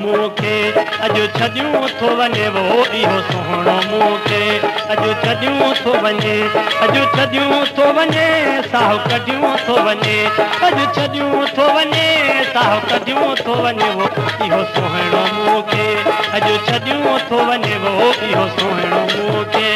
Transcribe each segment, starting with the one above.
मूंखे अॼु छॾियूं थो वञे वो इहो सुहिणो मूंखे अॼु छॾियूं थो वञे अॼु छॾियूं थो वञे साहु कढियूं थो वञे अॼु छॾियूं थो वञे साहु कढियूं थो वञे वो इहो सुहिणो मूंखे अॼु छॾियूं थो वञे वो इहो सुहिणो मूंखे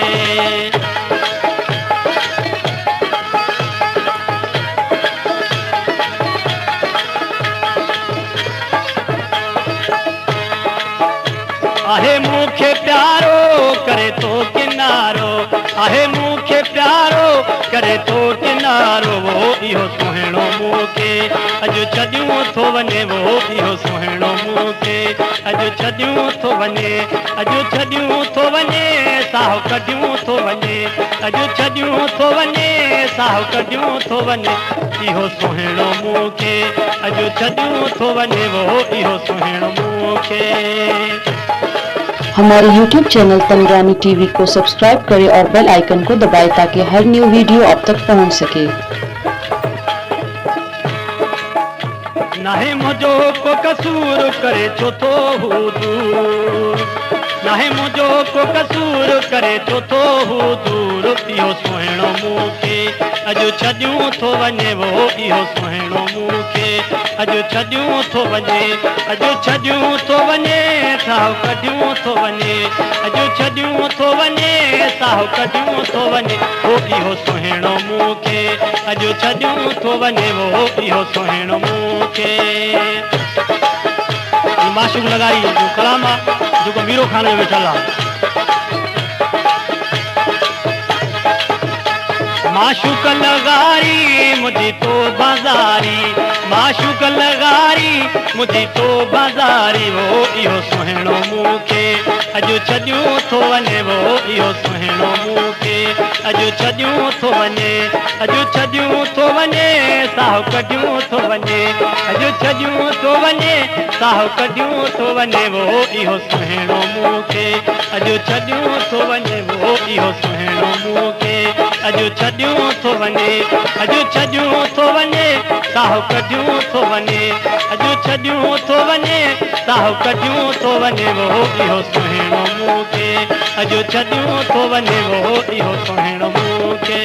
आहे मूंखे प्यारो करे तो किनारो आहे मूंखे प्यारो करे तो किनारो वो इहो सुहिणो मूंखे अॼु छॾियूं थो वञे वो इहो सुहिणो मूंखे अॼु छॾियूं थो वञे अॼु छॾियूं थो वञे साहु कढियूं थो वञे अॼु छॾियूं थो वञे साहु कढियूं थो वञे इहो सुहिणो मूंखे अॼु छॾियूं थो वञे वो इहो सुहिणो मूंखे। हमारे YouTube चैनल तनुरानी टीवी को सब्सक्राइब करें और बेल आइकन को दबाएं ताकि हर न्यू वीडियो आप तक पहुंच सके। नाहे मुझो को कसूर करे छो तो हू दूर नाहे मुझो को कसूर करे छो तो हू दूर इहो सुहिणो मूंखे अॼु छॾियूं थो वञे वो इहो सुहिणो मूंखे अॼु छॾियूं थो वञे अॼु छॾियूं थो वञे साहु कढियूं थो वञे अॼु छॾियूं थो वञे साहु कढियूं थो वञे वो इहो सुहिणो मूंखे अॼु छॾियूं थो वञे वो इहो सुहिणो मूंखे। माशूक लगाई जो कलाम आहे जो मीरो खाने में वेठल आहे माशूक लगारी मुझी तो बाज़ारी माशूक लगारी मुझी तो बाज़ारी वो इहो सुहिणो मूंखे अॼु छॾियूं थो वञे वो इहो सुहिणो मूंखे अॼु छॾियूं थो वञे अॼु छॾियूं थो वञे साहु कढियूं थो वञे अॼु छॾियूं थो वञे साहु कढियूं थो वञे वो इहो सुहिणो मूंखे अॼु छॾियूं थो वञे वो इहो सुहिणो मूंखे अॼु छॾियूं थो वञे अॼु छॾियूं थो वञे साहु कढियूं थो वञे अॼु छॾियूं थो वञे साहु कढियूं थो वञे वो इहो सुहिणो मूंखे अॼु छॾियूं थो वञे वो इहो सुहिणो मूंखे।